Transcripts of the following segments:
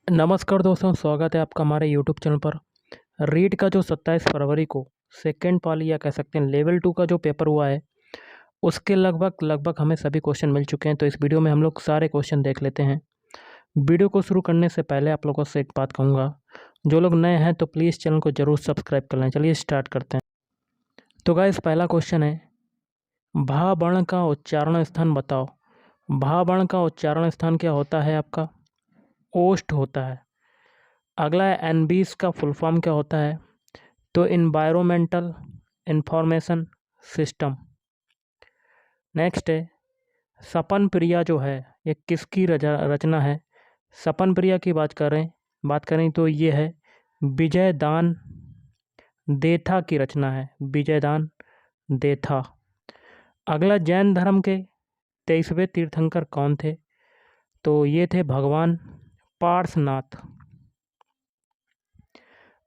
नमस्कार दोस्तों, स्वागत है आपका हमारे यूट्यूब चैनल पर। रीट का जो 27 फरवरी को सेकेंड पाली या कह सकते हैं लेवल 2 का जो पेपर हुआ है, उसके लगभग लगभग हमें सभी क्वेश्चन मिल चुके हैं। तो इस वीडियो में हम लोग सारे क्वेश्चन देख लेते हैं। वीडियो को शुरू करने से पहले आप लोगों से एक बात कहूँगा, जो लोग नए हैं तो प्लीज़ चैनल को ज़रूर सब्सक्राइब कर लें। चलिए स्टार्ट करते हैं। तो गाइस, पहला क्वेश्चन है, भा वर्ण का उच्चारण स्थान बताओ। भा वर्ण का उच्चारण स्थान क्या होता है आपका? ओष्ठ होता है। अगला है, एनबीस का फुल फॉर्म क्या होता है? तो इन्वायरमेंटल इंफॉर्मेशन सिस्टम। नेक्स्ट है, सपन प्रिया जो है ये किसकी रचना है? सपन प्रिया की बात करें तो ये है विजयदान देथा की रचना है, विजयदान देथा। अगला, जैन धर्म के 23वें तीर्थंकर कौन थे? तो ये थे भगवान पार्श्वनाथ।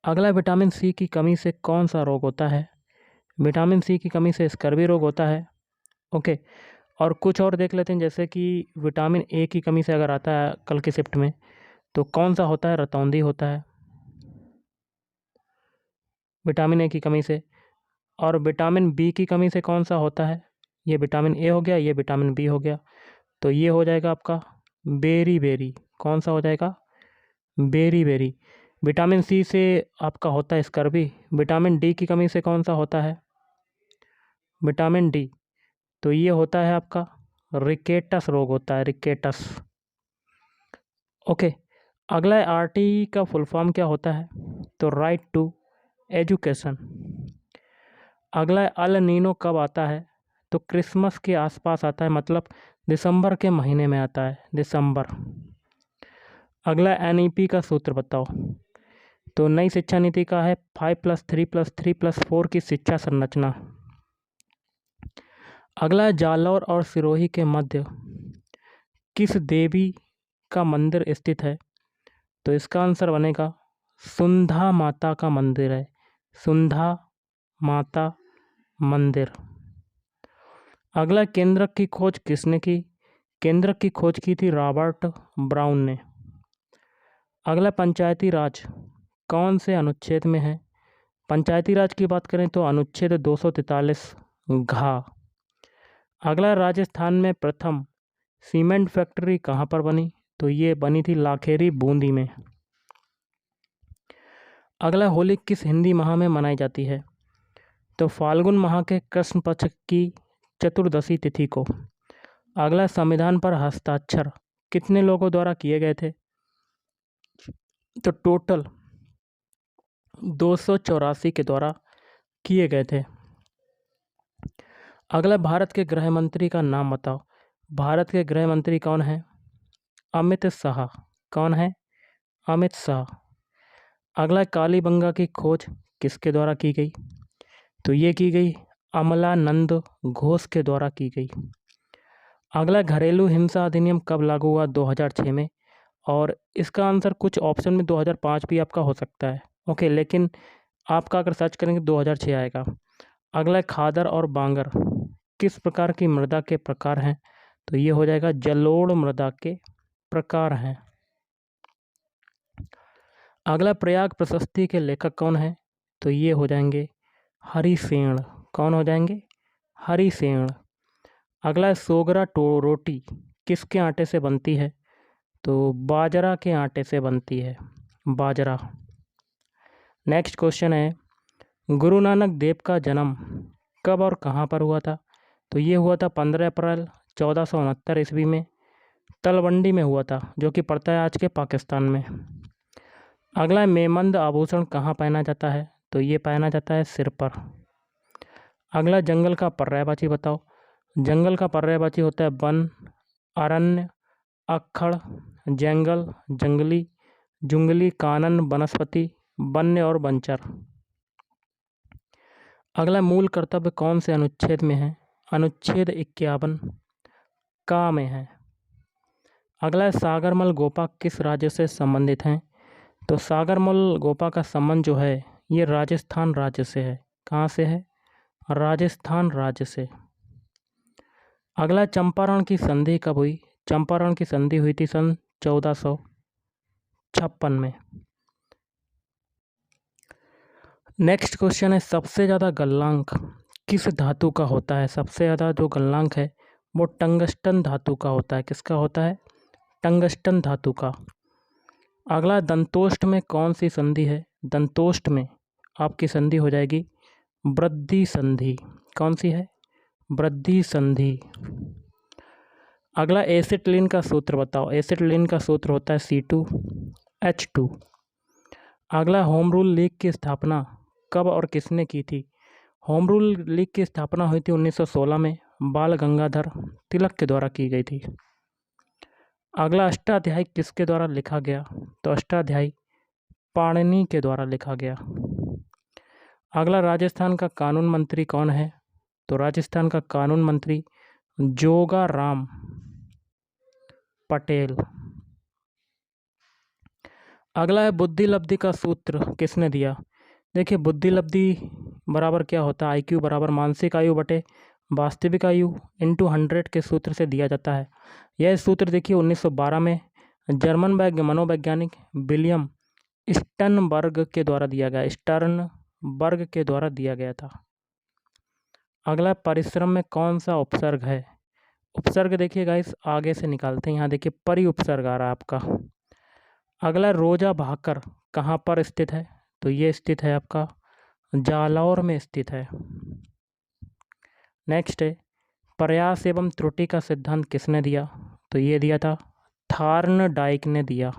अगला, विटामिन सी की कमी से कौन सा रोग होता है? विटामिन सी की कमी से स्कर्वी रोग होता है। ओके, और कुछ और देख लेते हैं, जैसे कि विटामिन ए की कमी से अगर आता है कल के शिफ्ट में तो कौन सा होता है? रतौंधी होता है विटामिन ए की कमी से। और विटामिन बी की कमी से कौन सा होता है? ये विटामिन ए हो गया, ये विटामिन बी हो गया, तो ये हो जाएगा आपका बेरी बेरी। कौन सा हो जाएगा? Berry berry. विटामिन सी से आपका होता है स्कर्वी। विटामिन डी की कमी से कौन सा होता है? विटामिन डी, तो ये होता है आपका रिकेटस रोग होता है, रिकेटस। ओके, अगला है, आरटी का फुल फॉर्म क्या होता है? तो राइट टू एजुकेशन। अगला है, अल नीनो कब आता है? तो क्रिसमस के आसपास आता है, मतलब दिसंबर के महीने में आता है, दिसंबर। अगला, एनईपी का सूत्र बताओ। तो नई शिक्षा नीति का है 5+3+3+4 की शिक्षा संरचना। अगला, जालौर और सिरोही के मध्य किस देवी का मंदिर स्थित है? तो इसका आंसर बनेगा सुंधा माता का मंदिर है, सुंधा माता मंदिर। अगला, केंद्रक की खोज किसने की? केंद्रक की खोज की थी रॉबर्ट ब्राउन ने। अगला, पंचायती राज कौन से अनुच्छेद में है? पंचायती राज की बात करें तो अनुच्छेद 243 घ। अगला, राजस्थान में प्रथम सीमेंट फैक्ट्री कहाँ पर बनी? तो ये बनी थी लाखेरी, बूंदी में। अगला, होली किस हिंदी माह में मनाई जाती है? तो फाल्गुन माह के कृष्ण पक्ष की चतुर्दशी तिथि को। अगला, संविधान पर हस्ताक्षर कितने लोगों द्वारा किए गए थे? तो टोटल 284 के द्वारा किए गए थे। अगला, भारत के गृह मंत्री का नाम बताओ। भारत के गृह मंत्री कौन है? अमित शाह। कौन है? अमित शाह। अगला, कालीबंगा की खोज किसके द्वारा की गई? तो ये की गई अमलानंद घोष के द्वारा की गई। अगला, घरेलू हिंसा अधिनियम कब लागू हुआ? 2006 में। और इसका आंसर कुछ ऑप्शन में 2005 भी आपका हो सकता है। ओके, लेकिन आपका अगर सर्च करेंगे 2006 आएगा। अगला, खादर और बांगर किस प्रकार की मृदा के प्रकार हैं? तो ये हो जाएगा जलोढ़ मृदा के प्रकार हैं। अगला, प्रयाग प्रशस्ति के लेखक कौन है? तो ये हो जाएंगे हरिसेन। कौन हो जाएंगे? हरिसेन। अगला, सोगरा रोटी किसके आटे से बनती है? तो बाजरा के आटे से बनती है, बाजरा। नेक्स्ट क्वेश्चन है, गुरु नानक देव का जन्म कब और कहाँ पर हुआ था? तो ये हुआ था 15 अप्रैल 1469 ईस्वी में, तलवंडी में हुआ था, जो कि पड़ता है आज के पाकिस्तान में। अगला, मेमंद आभूषण कहाँ पहना जाता है? तो ये पहना जाता है सिर पर। अगला, जंगल का पर्यायवाची बताओ। जंगल का पर्यायवाची होता है वन, अरण्य, अक्खड़, जंगल, जंगली, जुंगली, कानन, वनस्पति, वन्य और वनचर। अगला, मूल कर्तव्य कौन से अनुच्छेद में है? अनुच्छेद 51 का में है। अगला, सागरमल गोपा किस राज्य से संबंधित हैं? तो सागरमल गोपा का संबंध जो है ये राजस्थान राज्य से है। कहाँ से है? राजस्थान राज्य से। अगला, चंपारण की संधि कब हुई? चंपारण की संधि हुई थी सन 1956 में। नेक्स्ट क्वेश्चन है, सबसे ज़्यादा गलनांक किस धातु का होता है? सबसे ज़्यादा जो गलनांक है वो टंगस्टन धातु का होता है। किसका होता है? टंगस्टन धातु का। अगला, दंतोष्ठ में कौन सी संधि है? दंतोष्ठ में आपकी संधि हो जाएगी वृद्धि संधि। कौन सी है? वृद्धि संधि। अगला, एसिटिलीन का सूत्र बताओ। एसिटिलीन का सूत्र होता है C2H2। अगला, होम रूल लीग की स्थापना कब और किसने की थी? होम रूल लीग की स्थापना हुई थी 1916 में, बाल गंगाधर तिलक के द्वारा की गई थी। अगला, अष्टाध्यायी किसके द्वारा लिखा गया? तो अष्टाध्यायी पाणिनि के द्वारा लिखा गया। अगला, राजस्थान का कानून मंत्री कौन है? तो राजस्थान का कानून मंत्री जोगाराम पटेल। अगला है, बुद्धि लब्धि का सूत्र किसने दिया? देखिए, बुद्धि लब्धि बराबर क्या होता है? IQ बराबर मानसिक आयु बटे वास्तविक आयु इंटू 100 के सूत्र से दिया जाता है। यह सूत्र देखिए 1912 में जर्मन मनोवैज्ञानिक विलियम स्टर्नबर्ग के द्वारा दिया गया। स्टर्नबर्ग के द्वारा दिया गया था। अगला, परिश्रम में कौन सा उपसर्ग है? उपसर्ग देखिए गाइस आगे से निकालते हैं। यहाँ देखिए परि उपसर्ग आ रहा है आपका। अगला, रोजा भाकर कहाँ पर स्थित है? तो ये स्थित है आपका जालौर में स्थित है। नेक्स्ट है, प्रयास एवं त्रुटि का सिद्धांत किसने दिया? तो ये दिया था थॉर्नडाइक ने दिया।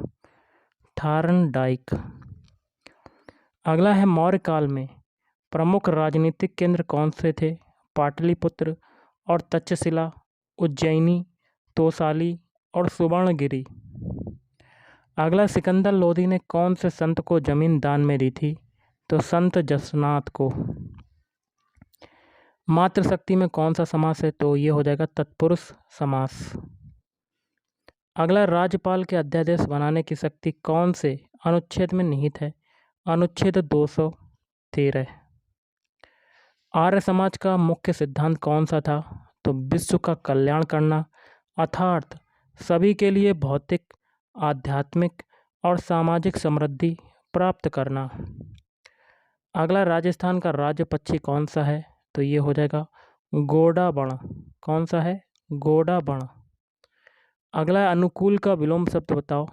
थॉर्नडाइक। अगला है, मौर्य काल में प्रमुख राजनीतिक केंद्र कौन से थे? पाटलिपुत्र और तक्षशिला, उज्जैनी, तोसाली और सुवर्णगिरी। अगला, सिकंदर लोदी ने कौन से संत को जमीन दान में दी थी? तो संत जसनाथ को। मातृशक्ति में कौन सा समास है? तो ये हो जाएगा तत्पुरुष समास। अगला, राज्यपाल के अध्यादेश बनाने की शक्ति कौन से अनुच्छेद में निहित है? अनुच्छेद 213। आर्य समाज का मुख्य सिद्धांत कौन सा था? तो विश्व का कल्याण करना, अर्थात सभी के लिए भौतिक, आध्यात्मिक और सामाजिक समृद्धि प्राप्त करना। अगला, राजस्थान का राज्य पक्षी कौन सा है? तो ये हो जाएगा गोडावण। कौन सा है? गोडावण। अगला, अनुकूल का विलोम शब्द बताओ।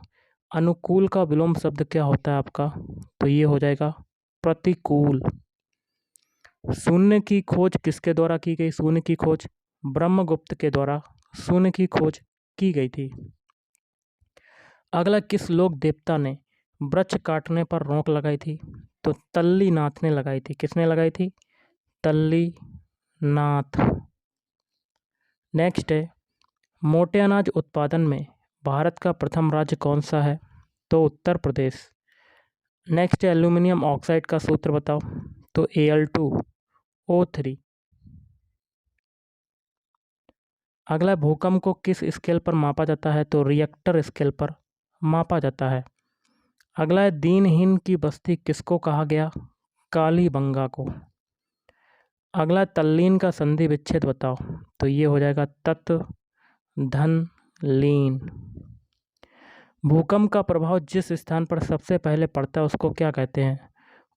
अनुकूल का विलोम शब्द क्या होता है आपका? तो ये हो जाएगा प्रतिकूल। शून्य की खोज किसके द्वारा की गई? शून्य की खोज ब्रह्मगुप्त के द्वारा शून्य की खोज की गई थी। अगला, किस लोक देवता ने वृक्ष काटने पर रोक लगाई थी? तो तल्लीनाथ ने लगाई थी। किसने लगाई थी? तल्लीनाथ। नेक्स्ट है, मोटे अनाज उत्पादन में भारत का प्रथम राज्य कौन सा है? तो उत्तर प्रदेश। नेक्स्ट है, एल्यूमिनियम ऑक्साइड का सूत्र बताओ। तो Al2O3। अगला, भूकंप को किस स्केल पर मापा जाता है? तो रिएक्टर स्केल पर मापा जाता है। अगला, दीनहीन की बस्ती किसको कहा गया? कालीबंगा को। अगला, तल्लीन का संधि विच्छेद बताओ। तो ये हो जाएगा तत् धन लीन। भूकंप का प्रभाव जिस स्थान पर सबसे पहले पड़ता है उसको क्या कहते हैं?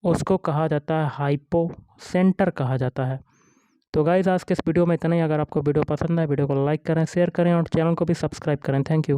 उसको कहा जाता है हाइपो सेंटर कहा जाता है। तो गाइस आज के इस वीडियो में इतना ही। अगर आपको वीडियो पसंद है वीडियो को लाइक करें, शेयर करें और चैनल को भी सब्सक्राइब करें। Thank you.